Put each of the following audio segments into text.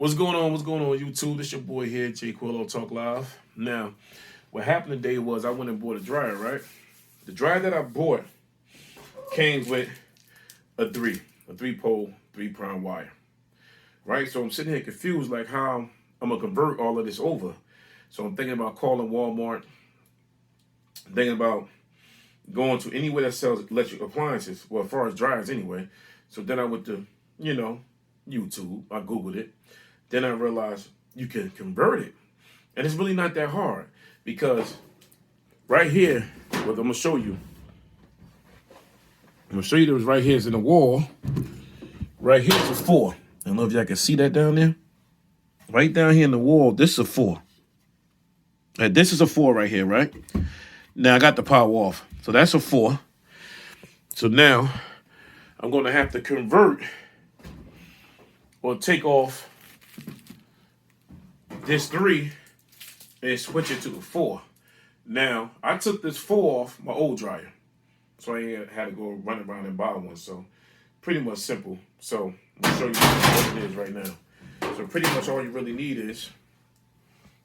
What's going on? What's going on, YouTube? This your boy here, J Quillo Talk Live. Now, what happened today was I went and bought a dryer, right? The dryer that I bought came with a three pole, three prong wire, right? So I'm sitting here confused, like how I'm gonna convert all of this over. So I'm thinking about calling Walmart, thinking about going to anywhere that sells electric appliances, well, as far as dryers anyway. So then I went to, YouTube. I Googled it. Then I realized you can convert it. And it's really not that hard because right here, what I'm gonna show you. I'm gonna show you this right here is in the wall. Right here is a 4. I don't know if y'all can see that down there. Right down here in the wall, this is a 4. And this is a 4 right here, right? Now I got the power off. So that's a 4. So now I'm gonna have to convert or take off this 3 and switch it to a 4. Now, I took this 4 off my old dryer. So I ain't had to go run around and buy one. So pretty much simple. So I'm gonna show you what it is right now. So pretty much all you really need is,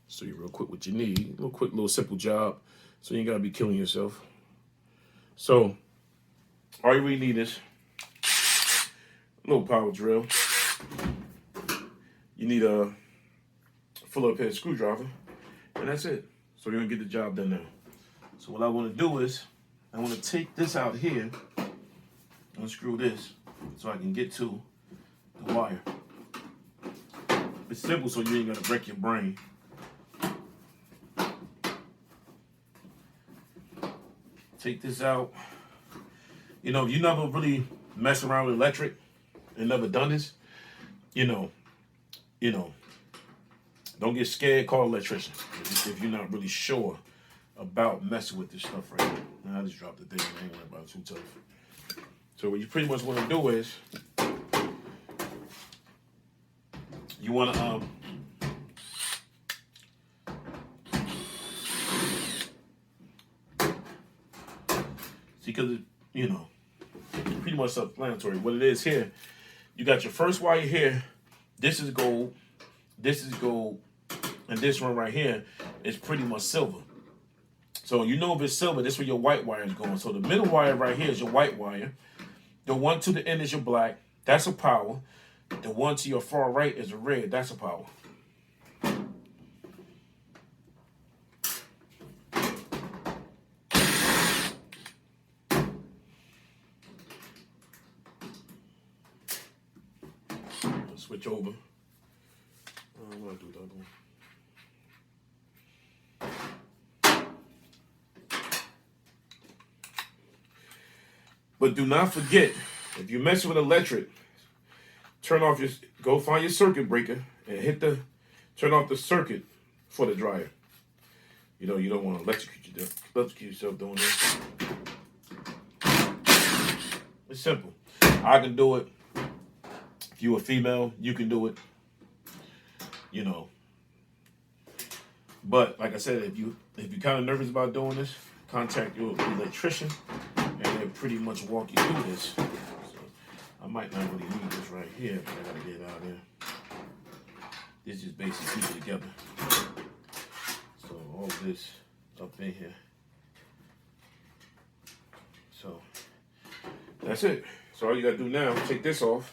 show you real quick what you need. A little quick, little simple job. So you ain't gotta be killing yourself. So all you really need is a little power drill. You need a full up head screwdriver, and that's it. So you're gonna get the job done now. So what I want to do is I want to take this out here, unscrew this, so I can get to the wire. It's simple, so you ain't gotta wreck your brain. Take this out. You know, if you never really mess around with electric and never done this, you know, don't get scared, call an electrician if you're not really sure about messing with this stuff right here. Now I just dropped the thing, I ain't worried about it too tough. So what you pretty much want to do is you want to see, because pretty much self-explanatory. What it is here, you got your first wire here. This is gold. This is gold. And this one right here is pretty much silver. So you know if it's silver, this is where your white wire is going. So the middle wire right here is your white wire. The one to the end is your black. That's a power. The one to your far right is a red. That's a power. Switch over. I'm gonna do the other one. But do not forget, if you're messing with electric, go find your circuit breaker and turn off the circuit for the dryer. You know, you don't want to electrocute yourself doing this. It's simple. I can do it. If you're a female, you can do it. But like I said, if you're kind of nervous about doing this, contact your electrician, and they'll pretty much walk you through this. So I might not really need this right here, but I gotta get it out of there. This just basically keep it together. So all this up in here. So that's it. So all you gotta do now, take this off.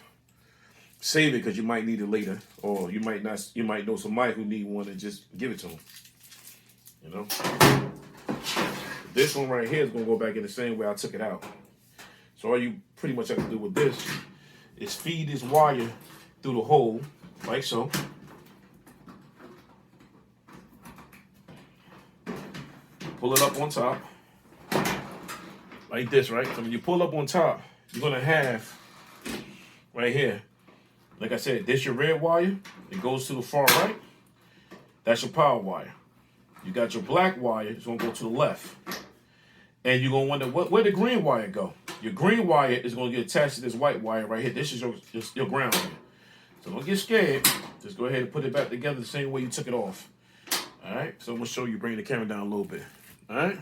Save it because you might need it later, or you might not. You might know somebody who need one and just give it to them. This one right here is gonna go back in the same way I took it out. So all you pretty much have to do with this is feed this wire through the hole, like so. Pull it up on top, like this, right? So when you pull up on top, you're gonna have right here. Like I said, this your red wire. It goes to the far right. That's your power wire. You got your black wire. It's going to go to the left. And you're going to wonder, where the green wire go? Your green wire is going to get attached to this white wire right here. This is your ground wire. So don't get scared. Just go ahead and put it back together the same way you took it off. All right? So I'm going to show you, bring the camera down a little bit. All right?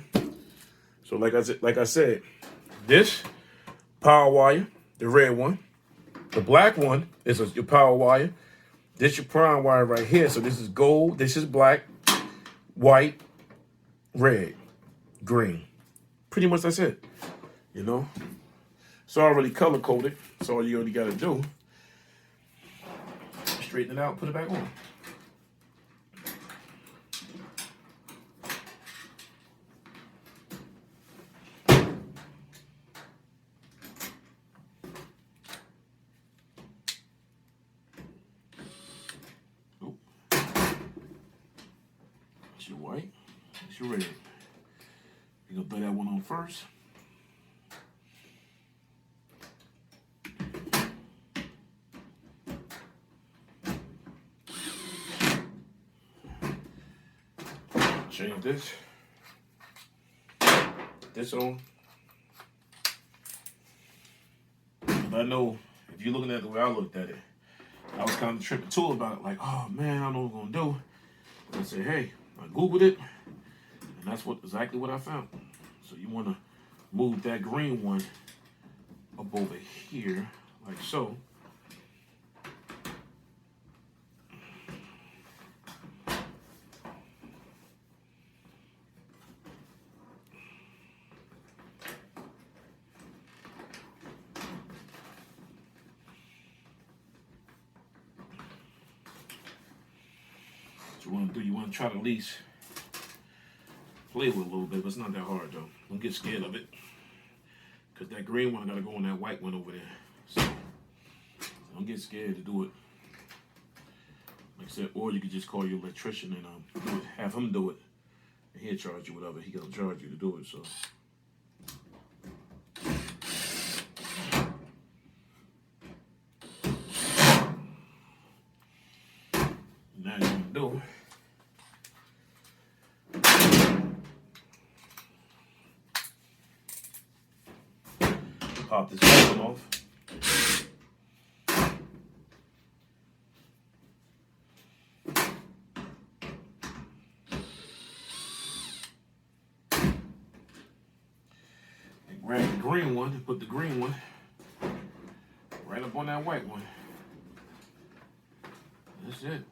So like I said, this power wire, the red one. The black one is your power wire. This your prime wire right here. So this is gold, this is black, white, red, green. Pretty much that's it. You know? It's already color coded. So all you only gotta do, straighten it out, put it back on. It's your white, it's your red. You're gonna throw that one on first. Change this on. But I know if you're looking at it the way I looked at it, I was kind of tripping too about it, like, oh man, I don't know what I'm gonna do. But I said, hey, I Googled it, and that's exactly what I found. So you wanna move that green one up over here, like so. What you want to do, you want to try to at least play with it a little bit, but it's not that hard though. Don't get scared of it. Because that green one got to go on that white one over there. So don't get scared to do it. Like I said, or you could just call your electrician and do it, have him do it. And he'll charge you whatever he going to charge you to do it. So. Now you're going to do pop this button off. And grab the green one and put the green one right up on that white one. That's it.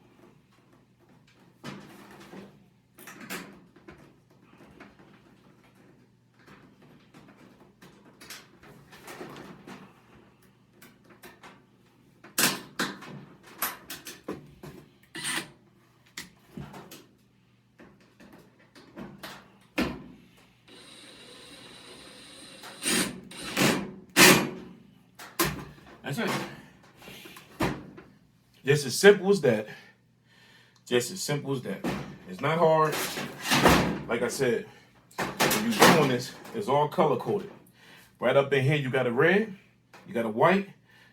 That's it. Just as simple as that. Just as simple as that. It's not hard. Like I said, when you're doing this, it's all color coded. Right up in here, you got a red, you got a white,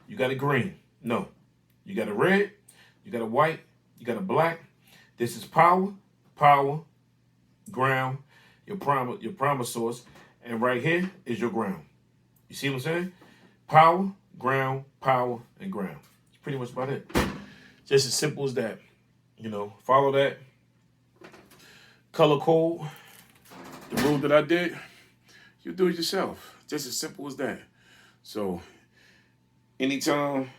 you got a green. No, you got a red, you got a white, you got a black. This is power, ground, your primer source, and right here is your ground. You see what I'm saying? Power, ground, and ground. It's pretty much about it. Just as simple as that. You know, follow that color code, the rule that I did, you do it yourself. Just as simple as that. So anytime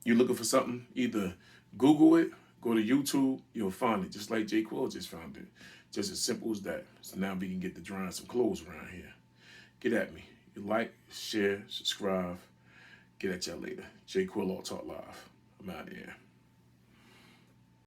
you're looking for something, either Google it, go to YouTube, you'll find it. Just like J. Quill just found it. Just as simple as that. So now we can get to drying some clothes around here. Get at me. You like, share, subscribe. Get at y'all later. J. Quill Talk Live. I'm out of here.